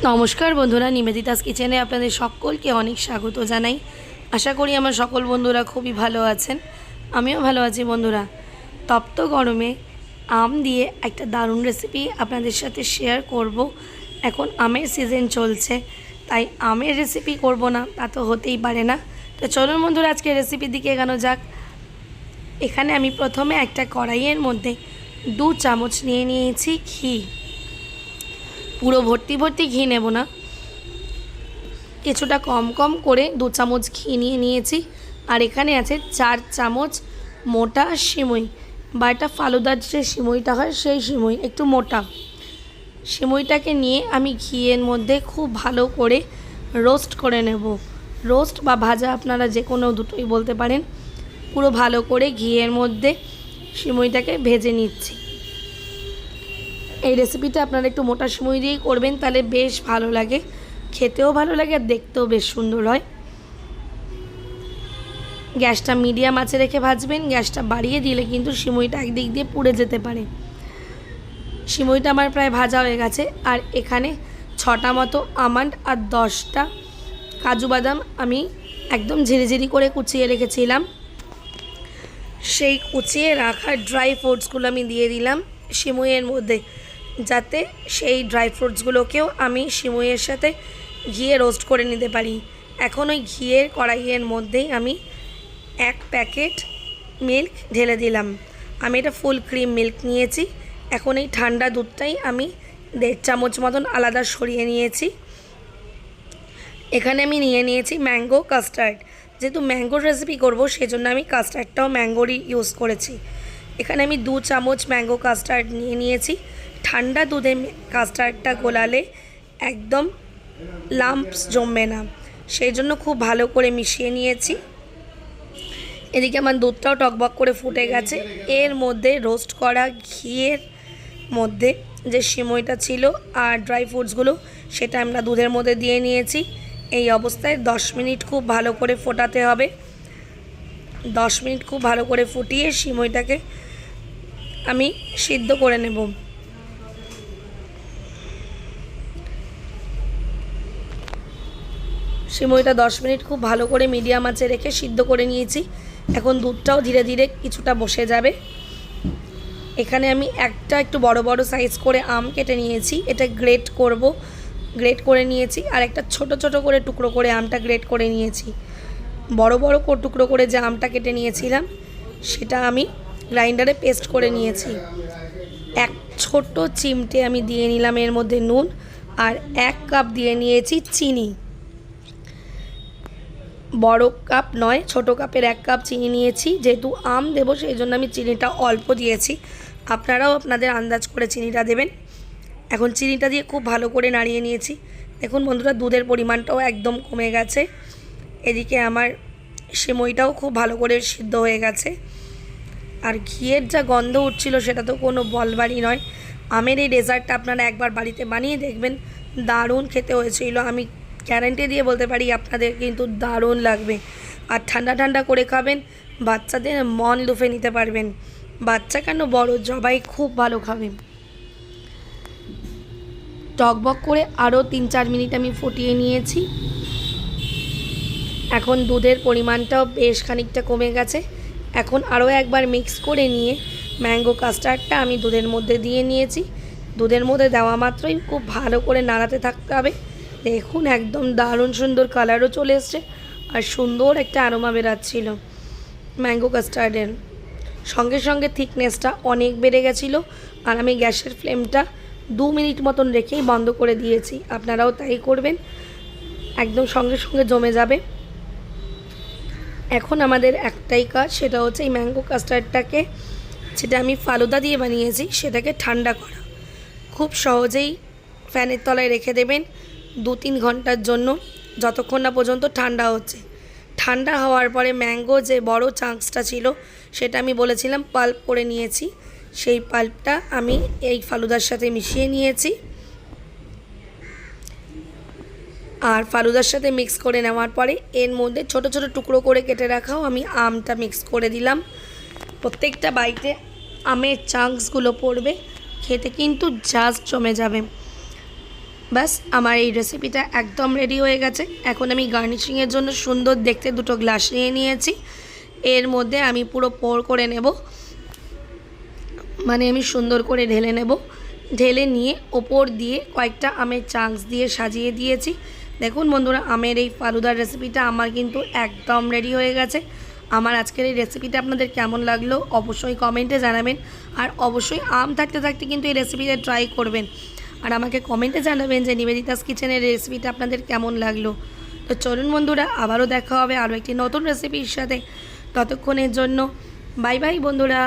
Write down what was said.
নমস্কার বন্ধুরা, নিবেদিতাস কিচেনে আপনাদের সকলকে অনেক স্বাগত জানাই। আশা করি আমার সকল বন্ধুরা খুবই ভালো আছেন। আমিও ভালো আছি বন্ধুরা। তপ্ত গরমে আম দিয়ে একটা দারুণ রেসিপি আপনাদের সাথে শেয়ার করব। এখন আমের সিজন চলছে, তাই আমের রেসিপি করব না তা তো হতেই পারে না। তো চলুন বন্ধুরা, আজকে রেসিপির দিকে এগানো যাক। এখানে আমি প্রথমে একটা কড়াইয়ের মধ্যে 2 চামচ নিয়ে নিয়েছি ঘি। পুরো ভর্তি ভর্তি ঘি নেব না, কিছুটা কম কম করে 2 চামচ ঘি নিয়ে নিয়েছি। আর এখানে আছে 4 চামচ মোটা সিমুই, বা এটা ফালুদার যে সিমুইটা হয় সেই সিমুই, একটু মোটা সিমুইটাকে নিয়ে আমি ঘিয়ের মধ্যে খুব ভালো করে রোস্ট করে নেব। রোস্ট বা ভাজা আপনারা যে কোনো দুটোই বলতে পারেন। পুরো ভালো করে ঘিয়ের মধ্যে সিমুইটাকে ভেজে নিচ্ছি। এই রেসিপিটা আপনারা একটু মোটা সিমুই দিয়েই করবেন, তাহলে বেশ ভালো লাগে, খেতেও ভালো লাগে আর দেখতেও বেশ সুন্দর হয়। গ্যাসটা মিডিয়াম আঁচে রেখে ভাজবেন। গ্যাসটা বাড়িয়ে দিলে কিন্তু সিমুইটা একদিক দিয়ে পুড়ে যেতে পারে। সিমুইটা আমার প্রায় ভাজা হয়ে গেছে। আর এখানে 6টা মতো আমন্ড আর 10টা কাজু বাদাম আমি একদম ঝিরিঝিরি করে কুচিয়ে রেখেছিলাম। সেই কুচিয়ে রাখা ড্রাই ফ্রুটসগুলো আমি দিয়ে দিলাম সিমুইয়ের মধ্যে, যাতে সেই ড্রাই ফ্রুটসগুলোকেও আমি সিমুইয়ের সাথে ঘিয়ে রোস্ট করে নিতে পারি। এখন ওই ঘিয়ের কড়াইয়ের মধ্যেই আমি 1 প্যাকেট মিল্ক ঢেলে দিলাম। আমি এটা ফুল ক্রিম মিল্ক নিয়েছি। এখন এই ঠান্ডা দুধটাই আমি 1.5 চামচ মতন আলাদা সরিয়ে নিয়েছি। এখানে আমি নিয়ে নিয়েছি ম্যাঙ্গো কাস্টার্ড। যেহেতু ম্যাঙ্গোর রেসিপি করব, সেজন্য আমি কাস্টার্ডটাও ম্যাঙ্গোরই ইউজ করেছি। এখানে আমি 2 চামচ ম্যাঙ্গো কাস্টার্ড নিয়ে নিয়েছি। ঠান্ডা দুধে কাস্টার্ডটা গোলালে একদম লাম্পস জমবে না, সেই জন্য খুব ভালো করে মিশিয়ে নিয়েছি। এদিকে আমার দুধটাও টকবক করে ফুটে গেছে। এর মধ্যে রোস্ট করা ঘিয়ের মধ্যে যে সিমুইটা ছিল আর ড্রাই ফ্রুটসগুলো, সেটা আমরা দুধের মধ্যে দিয়ে নিয়েছি। এই অবস্থায় 10 মিনিট খুব ভালো করে ফোটাতে হবে। 10 মিনিট খুব ভালো করে ফুটিয়ে সিমুইটাকে আমি সিদ্ধ করে নেব। সিমুইটা 10 মিনিট খুব ভালো করে মিডিয়াম আঁচে রেখে সিদ্ধ করে নিয়েছি। এখন দুধটাও ধীরে ধীরে কিছুটা বসে যাবে। এখানে আমি একটু বড় বড় সাইজ করে আম কেটে নিয়েছি। এটা গ্রেট করব, গ্রেট করে নিয়েছি। আর একটা ছোট ছোট করে টুকরো করে আমটা গ্রেট করে নিয়েছি। বড় বড় টুকরো করে যে আমটা কেটে নিয়েছিলাম, সেটা আমি গ্রাইন্ডারে পেস্ট করে নিয়েছি। এক ছোট চিমটে আমি দিয়ে নিলাম এর মধ্যে নুন, আর 1 কাপ দিয়ে নিয়েছি চিনি। বড় কাপ নয়, ছোট কাপের 1 কাপ চিনি নিয়েছি। যেহেতু আম দেবো, সেই জন্য আমি চিনিটা অল্প দিয়েছি। আপনারাও আপনাদের আন্দাজ করে চিনিটা দেবেন। এখন চিনিটা দিয়ে খুব ভালো করে নাড়িয়ে নিয়েছি। দেখুন বন্ধুরা, দুধের পরিমাণটাও একদম কমে গেছে। এদিকে আমার সিমুইটাও খুব ভালো করে সিদ্ধ হয়ে গেছে। আর ঘিয়ের যা গন্ধ উঠছিল, সেটা তো কোনো বলবারই নয়। আমের এই ডেজার্টটা আপনারা একবার বাড়িতে বানিয়ে দেখবেন, দারুণ খেতে হয়েছিল। আমি গ্যারান্টি দিয়ে বলতে পারি আপনাদের কিন্তু দারুণ লাগবে। আর ঠান্ডা ঠান্ডা করে খাবেন, বাচ্চাদের মন লুফে নিতে পারবেন। বাচ্চা কেন, বড় সবাই খুব ভালো খাবে। টকবক করে আরও 3-4 মিনিট আমি ফুটিয়ে নিয়েছি। এখন দুধের পরিমাণটাও বেশ খানিকটা কমে গেছে। এখন আরও একবার মিক্স করে নিয়ে ম্যাঙ্গো কাস্টার্ডটা আমি দুধের মধ্যে দিয়ে নিয়েছি। দুধের মধ্যে দেওয়া মাত্রই খুব ভালো করে নাড়াতে থাকতে হবে। দেখুন একদম দারুণ সুন্দর কালারও চলে এসছে, আর সুন্দর একটা অ্যারোমা বেরাচ্ছিল ম্যাঙ্গো কাস্টার্ডের। সঙ্গে সঙ্গে থিকনেসটা অনেক বেড়ে গেছিলো। আর আমি গ্যাসের ফ্লেমটা 2 মিনিট মতন রেখেই বন্ধ করে দিয়েছি। আপনারাও তাই করবেন, একদম সঙ্গে সঙ্গে জমে যাবে। এখন আমাদের একটাই কাজ, সেটা হচ্ছে এই ম্যাঙ্গো কাস্টার্ডটাকে, যেটা আমি ফালুদা দিয়ে বানিয়েছি, সেটাকে ঠান্ডা করা। খুব সহজেই ফ্যানের তলায় রেখে দেবেন 2-3 ঘন্টার জন্য, যতক্ষণ না পর্যন্ত ঠান্ডা হচ্ছে। ঠান্ডা হওয়ার পরে ম্যাঙ্গো যে বড় চাঙ্কসটা ছিল, সেটা আমি বলেছিলাম পাল্প করে নিয়েছি। সেই পাল্পটা আমি এই ফালুদার সাথে মিশিয়ে নিয়েছি। আর ফালুদার সাথে মিক্স করে নেওয়ার পরে এর মধ্যে ছোট ছোট টুকরো করে কেটে রাখাও আমি আমটা মিক্স করে দিলাম। প্রত্যেকটা বাইটে আমের চাঙ্কসগুলো পড়বে, খেতে কিন্তু জাস্ট জমে যাবে। ব্যাস আমার এই রেসিপিটা একদম রেডি হয়ে গেছে। এখন আমি গার্নিশিংয়ের জন্য সুন্দর দেখতে দুটো গ্লাস নিয়ে নিয়েছি। এর মধ্যে আমি পুরো পোর করে নেব, মানে আমি সুন্দর করে ঢেলে নেব। ঢেলে নিয়ে ওপর দিয়ে কয়েকটা আমের চাংস দিয়ে সাজিয়ে দিয়েছি। দেখুন বন্ধুরা, আমের এই ফালুদার রেসিপিটা আমার কিন্তু একদম রেডি হয়ে গেছে। আমার আজকের এই রেসিপিটা আপনাদের কেমন লাগলো অবশ্যই কমেন্টে জানাবেন। আর অবশ্যই আম থাকতে থাকতে কিন্তু এই রেসিপিটা ট্রাই করবেন। আর আমাকে কমেন্টে জানাবেন যে নিবেদিতাস কিচেনের রেসিপিটা আপনাদের কেমন লাগলো। তো চলুন বন্ধুরা, আবারও দেখা হবে আরও একটি নতুন রেসিপির সাথে। ততক্ষণের জন্য বাই বাই বন্ধুরা।